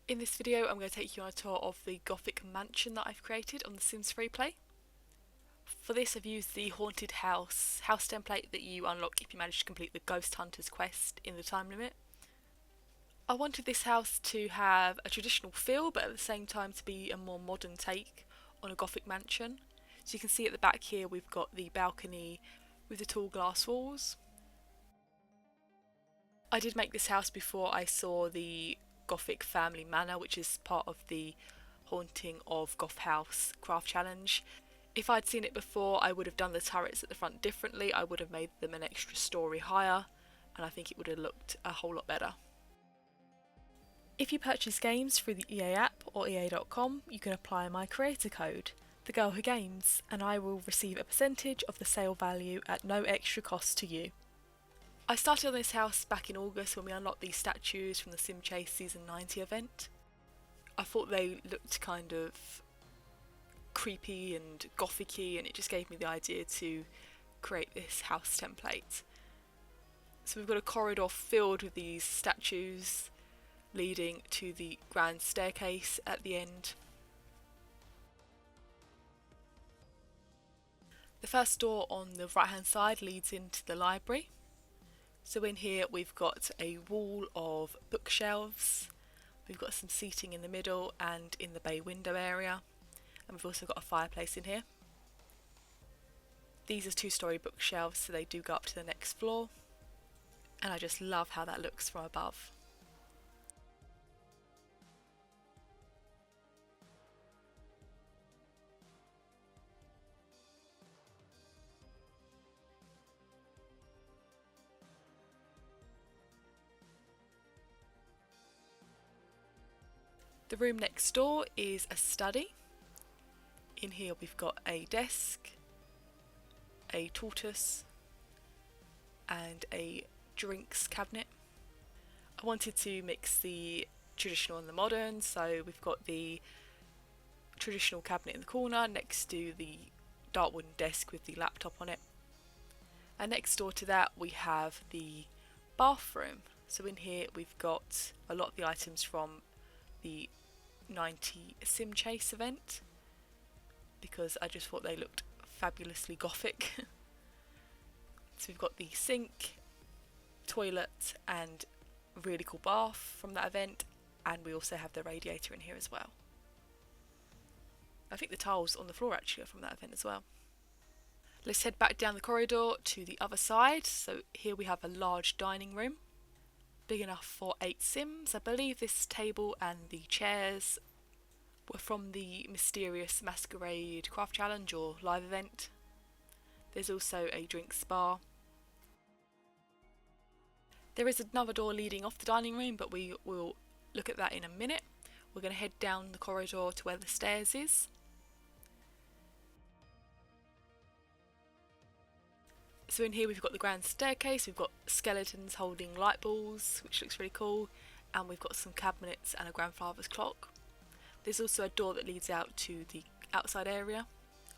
In this video I'm going to take you on a tour of the Gothic Mansion that I've created on the Sims Freeplay. For this I've used the Haunted House template that you unlock if you manage to complete the Ghost Hunters quest in the time limit. I wanted this house to have a traditional feel but at the same time to be a more modern take on a Gothic mansion. So you can see at the back here we've got the balcony with the tall glass walls. I did make this house before I saw the Gothic Family Manor, which is part of the Haunting of Goth House craft challenge. If I'd seen it before, I would have done the turrets at the front differently. I would have made them an extra story higher, and I think it would have looked a whole lot better. If you purchase games through the EA app or EA.com, you can apply my creator code, thegirlwhogames, and I will receive a percentage of the sale value at no extra cost to you. I started on this house back in August when we unlocked these statues from the Sim Chase Season 90 event. I thought they looked kind of creepy and gothic-y, and it just gave me the idea to create this house template. So we've got a corridor filled with these statues leading to the grand staircase at the end. The first door on the right hand side leads into the library. So in here we've got a wall of bookshelves, we've got some seating in the middle and in the bay window area, and we've also got a fireplace in here. These are two-storey bookshelves, so they do go up to the next floor, and I just love how that looks from above. The room next door is a study. In here we've got a desk, a tortoise and a drinks cabinet. I wanted to mix the traditional and the modern, so we've got the traditional cabinet in the corner next to the dark wooden desk with the laptop on it. And next door to that we have the bathroom. So in here we've got a lot of the items from the 90 Sim Chase event because I just thought they looked fabulously gothic. So we've got the sink, toilet and a really cool bath from that event, and we also have the radiator in here as well. I think the tiles on the floor actually are from that event as well. Let's head back down the corridor to the other side. So here we have a large dining room. Big enough for 8 Sims. I believe this table and the chairs were from the Mysterious Masquerade Craft Challenge or live event. There's also a drinks bar. There is another door leading off the dining room, but we will look at that in a minute. We're going to head down the corridor to where the stairs is. So in here we've got the grand staircase, we've got skeletons holding light balls, which looks really cool, and we've got some cabinets and a grandfather's clock. There's also a door that leads out to the outside area.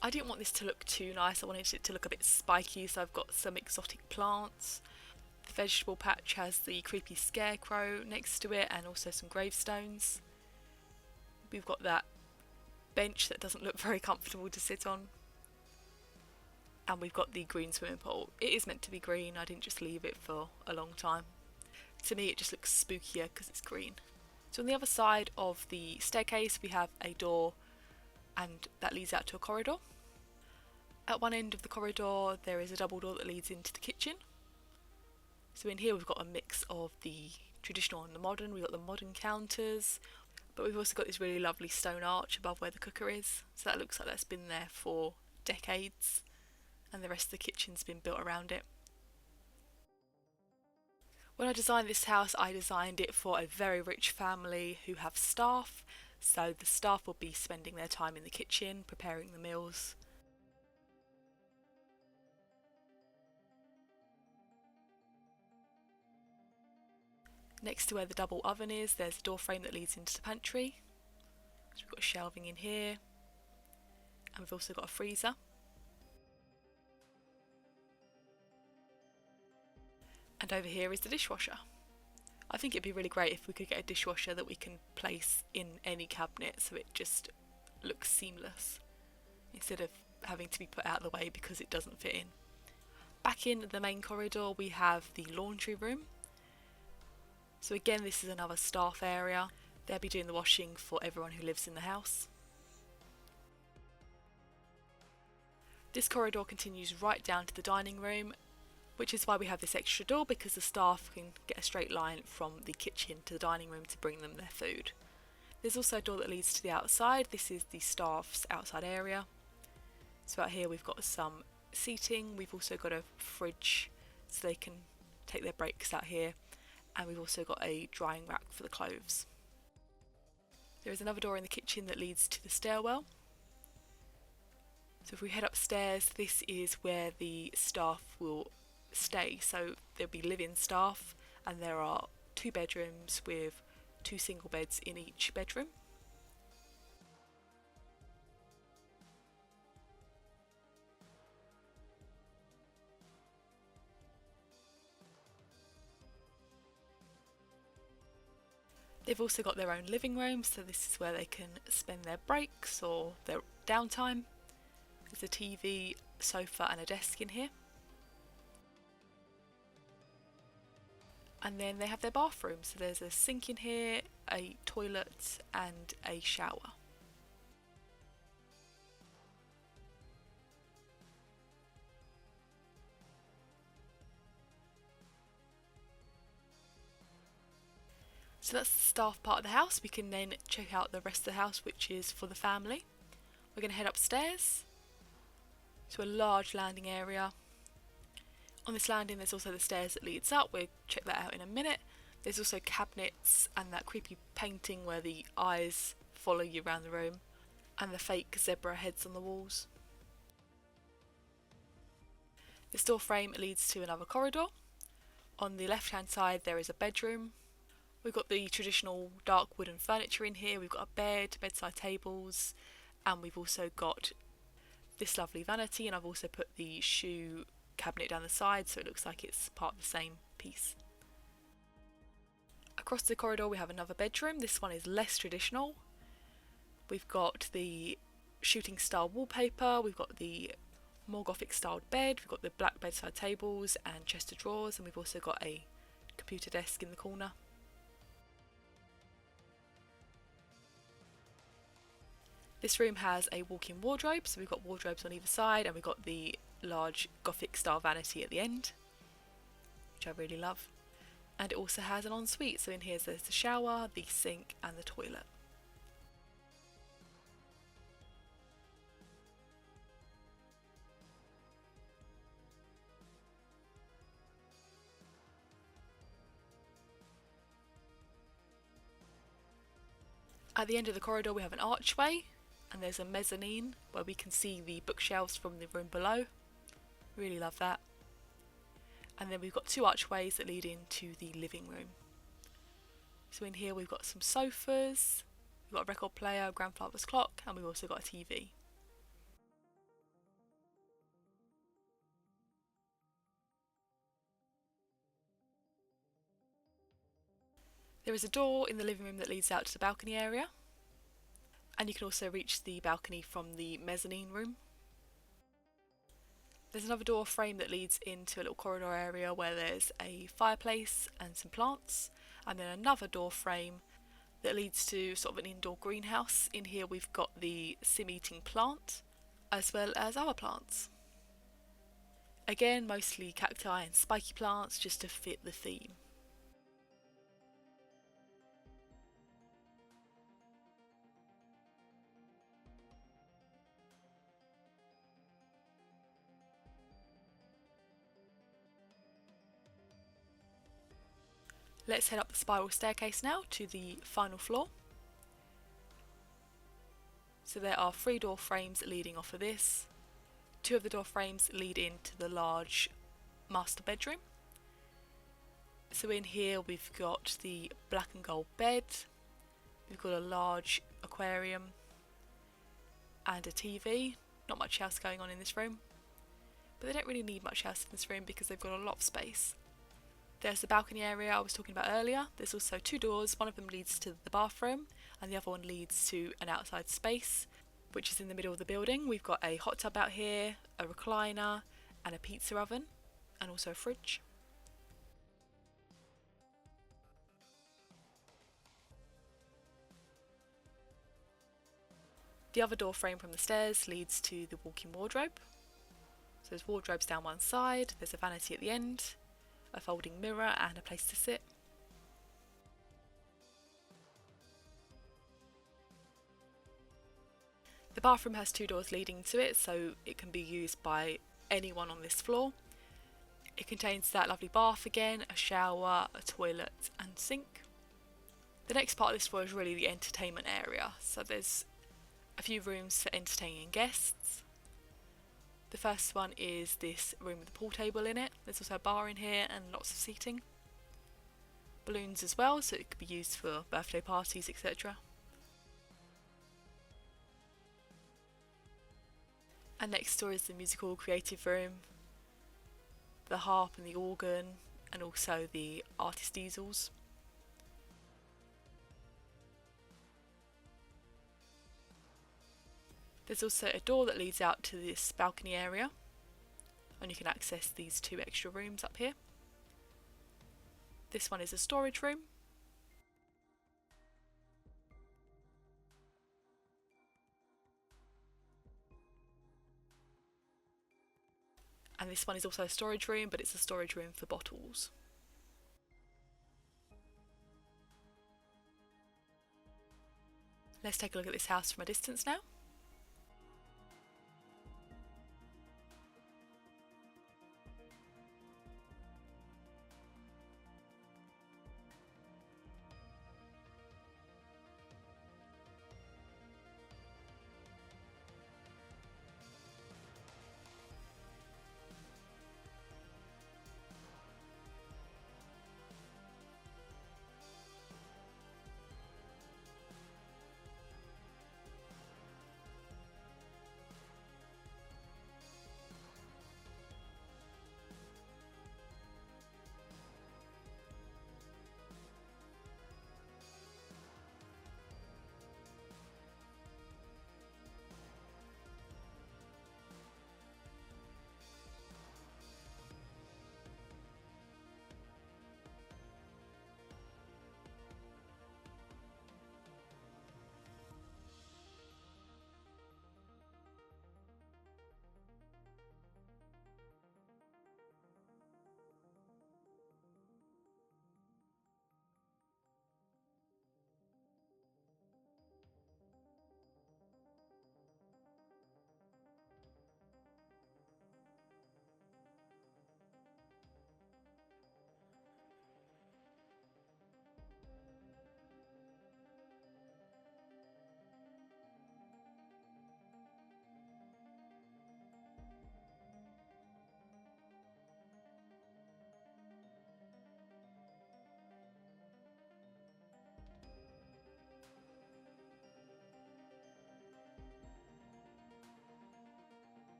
I didn't want this to look too nice, I wanted it to look a bit spiky, so I've got some exotic plants. The vegetable patch has the creepy scarecrow next to it and also some gravestones. We've got that bench that doesn't look very comfortable to sit on. And we've got the green swimming pool. It is meant to be green, I didn't just leave it for a long time. To me it just looks spookier because it's green. So on the other side of the staircase we have a door, and that leads out to a corridor. At one end of the corridor there is a double door that leads into the kitchen. So in here we've got a mix of the traditional and the modern. We've got the modern counters, but we've also got this really lovely stone arch above where the cooker is. So that looks like that's been there for decades, and the rest of the kitchen's been built around it. When I designed this house, I designed it for a very rich family who have staff, so the staff will be spending their time in the kitchen preparing the meals. Next to where the double oven is, there's a door frame that leads into the pantry. So we've got shelving in here, and we've also got a freezer. And over here is the dishwasher. I think it'd be really great if we could get a dishwasher that we can place in any cabinet so it just looks seamless instead of having to be put out of the way because it doesn't fit in. Back in the main corridor we have the laundry room. So again, this is another staff area. They'll be doing the washing for everyone who lives in the house. This corridor continues right down to the dining room, which is why we have this extra door, because the staff can get a straight line from the kitchen to the dining room to bring them their food. There's also a door that leads to the outside. This is the staff's outside area. So out here we've got some seating, we've also got a fridge so they can take their breaks out here, and we've also got a drying rack for the clothes. There is another door in the kitchen that leads to the stairwell. So if we head upstairs, this is where the staff will stay. So there'll be live-in staff, and there are 2 bedrooms with 2 single beds in each bedroom. They've also got their own living room, so this is where they can spend their breaks or their downtime. There's a TV, sofa and a desk in here. And then they have their bathroom, so there's a sink in here, a toilet and a shower. So that's the staff part of the house. We can then check out the rest of the house, which is for the family. We're going to head upstairs to a large landing area. On this landing there's also the stairs that leads up. We'll check that out in a minute. There's also cabinets and that creepy painting where the eyes follow you around the room, and the fake zebra heads on the walls. This door frame leads to another corridor. On the left hand side there is a bedroom. We've got the traditional dark wooden furniture in here. We've got a bed, bedside tables, and we've also got this lovely vanity, and I've also put the shoe cabinet down the side so it looks like it's part of the same piece. Across the corridor we have another bedroom. This one is less traditional. We've got the shooting style wallpaper, we've got the more Gothic styled bed, we've got the black bedside tables and chest of drawers, and we've also got a computer desk in the corner. This room has a walk-in wardrobe, so we've got wardrobes on either side, and we've got the large Gothic style vanity at the end, which I really love. And it also has an ensuite, so in here there's the shower, the sink and the toilet. At the end of the corridor we have an archway, and there's a mezzanine where we can see the bookshelves from the room below. Really love that. And then we've got 2 archways that lead into the living room. So in here we've got some sofas, we've got a record player, a grandfather's clock, and we've also got a TV. There is a door in the living room that leads out to the balcony area, and you can also reach the balcony from the mezzanine room. There's another door frame that leads into a little corridor area where there's a fireplace and some plants, and then another door frame that leads to sort of an indoor greenhouse. In here we've got the sim eating plant as well as other plants. Again, mostly cacti and spiky plants just to fit the theme. Let's head up the spiral staircase now to the final floor. So there are 3 door frames leading off of this. 2 of the door frames lead into the large master bedroom. So in here we've got the black and gold bed, we've got a large aquarium and a TV. Not much else going on in this room, but they don't really need much else in this room because they've got a lot of space. There's the balcony area I was talking about earlier. There's also 2 doors, one of them leads to the bathroom and the other one leads to an outside space which is in the middle of the building. We've got a hot tub out here, a recliner and a pizza oven and also a fridge. The other door frame from the stairs leads to the walk-in wardrobe. So there's wardrobes down one side, there's a vanity at the end, a folding mirror and a place to sit. The bathroom has 2 doors leading to it, so it can be used by anyone on this floor. It contains that lovely bath again, a shower, a toilet and sink. The next part of this floor is really the entertainment area, so there's a few rooms for entertaining guests. The first one is this room with a pool table in it. There's also a bar in here and lots of seating. Balloons as well, so it could be used for birthday parties, etc. And next door is the musical creative room, the harp and the organ, and also the artist easels. There's also a door that leads out to this balcony area, and you can access these 2 extra rooms up here. This one is a storage room. And this one is also a storage room, but it's a storage room for bottles. Let's take a look at this house from a distance now.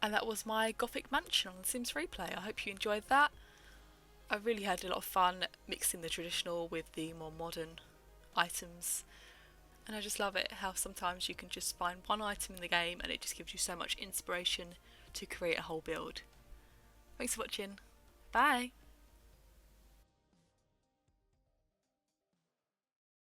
And that was my Gothic Mansion on Sims Freeplay. I hope you enjoyed that. I really had a lot of fun mixing the traditional with the more modern items. And I just love it how sometimes you can just find one item in the game and it just gives you so much inspiration to create a whole build. Thanks for watching. Bye!